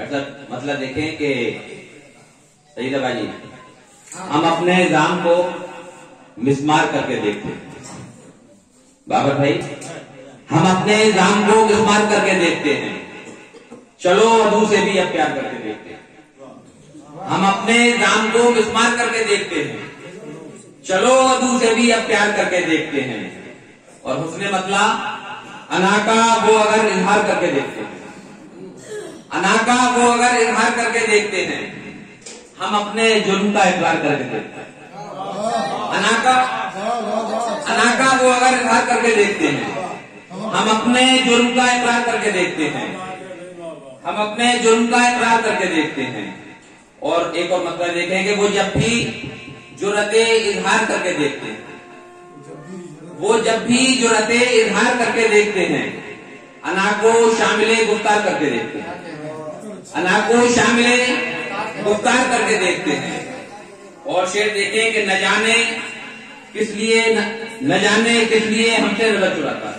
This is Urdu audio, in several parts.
مطلب دیکھیں کہ سعید بھائی ہم اپنے نظام کو مسمار کر کے دیکھتے ہیں. بابر بھائی ہم اپنے نظام کو مسمار کر کے دیکھتے ہیں. چلو ادو سے بھی اب پیار کر کے دیکھتے ہیں. ہم اپنے نظام کو مسمار کر کے دیکھتے ہیں. چلو ادو سے بھی اب پیار کر کے دیکھتے ہیں. اور حسن مطلب انا کا وہ اگر اظہار کر کے دیکھتے ہیں. انا کا وہ اگر اظہار کر کے دیکھتے ہیں. ہم اپنے جرم کا اقرار کر کے دیکھتے ہیں. انا کا وہ اگر اظہار کر کے دیکھتے ہیں. ہم اپنے جرم کا اقرار کر کے دیکھتے ہیں. ہم اپنے جرم کا اقرار کر کے دیکھتے ہیں. اور ایک اور مطلب دیکھیں کہ وہ جب بھی جرأت اظہار کر کے دیکھتے ہیں. وہ جب بھی جرأت اظہار کر کے دیکھتے ہیں. انا کو شامل گفتار کر کے دیکھتے ہیں. انا کو شامل گفتار کر کے دیکھتے ہیں. اور شعر دیکھیں کہ نہ جانے کس لیے ہم سے نظر چراتا ہے.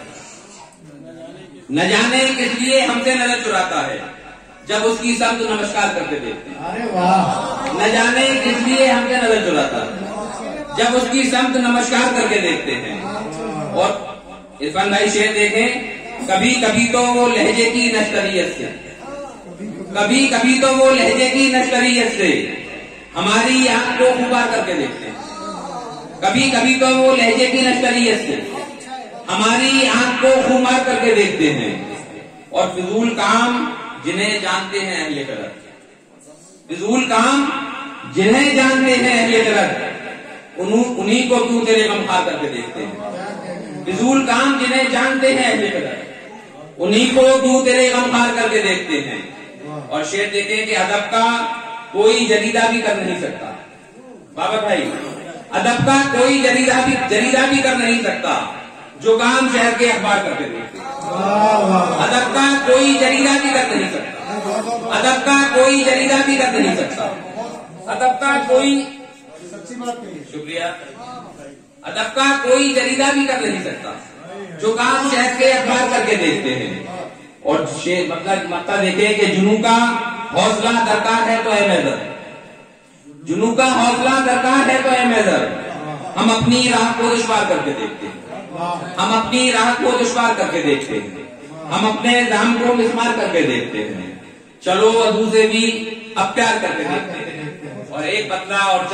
نہ جانے کس لیے ہم سے نظر چراتا ہے جب اس کی سمت نمسکار کر کے دیکھتے ہیں. نہ جانے کس لیے ہم سے نظر چراتا ہے جب اس کی سمت نمسکار کر کے دیکھتے ہیں. اور عرفان بھائی شعر دیکھیں کبھی کبھی تو وہ لہجے کی نشتریت سے کبھی کبھی تو وہ لہجے کی نشتریت سے ہماری آنکھ کو خوبار کر کے دیکھتے ہیں. کبھی کبھی تو وہ لہجے کی نشتریت سے ہماری آنکھ کو خومار کر کے دیکھتے ہیں. اور فضول کام جنہیں جانتے ہیں اہل قدر. فضول کام جنہیں جانتے ہیں اہل قدر انہی کو کیوں تیرے غمخوار کر کے دیکھتے ہیں. فضول کام جنہیں جانتے ہیں اہل قدر انہی کو کیوں تیرے غمخوار کر کے دیکھتے ہیں. اور شعر دیکھیں کہ ادب کا کوئی جریدہ بھی کر نہیں سکتا. بابر بھائی ادب کا کوئی جریدہ بھی کر نہیں سکتا جو کام شہر کے اخبار کر کے دیکھتے ہیں. ادب کا کوئی جریدہ بھی کر نہیں سکتا. ادب کا کوئی جریدہ بھی کر نہیں سکتا. ادب کا کوئی شکریہ ادب کا کوئی جریدہ بھی کر نہیں سکتا جو کام شہر کے اخبار کر کے دیکھتے ہیں. اور مطلب دیکھیں کہ جنوں کا حوصلہ درکار ہے تو اے محضر. جنوں کا حوصلہ درکار ہے تو اے محضر ہم اپنی راہ کو دشوار کر کے دیکھتے ہیں. ہم اپنی راہ کو دشوار کر کے دیکھتے ہیں. ہم اپنے دام کو مسمار کر کے دیکھتے ہیں. چلو ادو سے بھی اب پیار کر کے دیکھتے ہیں. اور ایک بدلا اور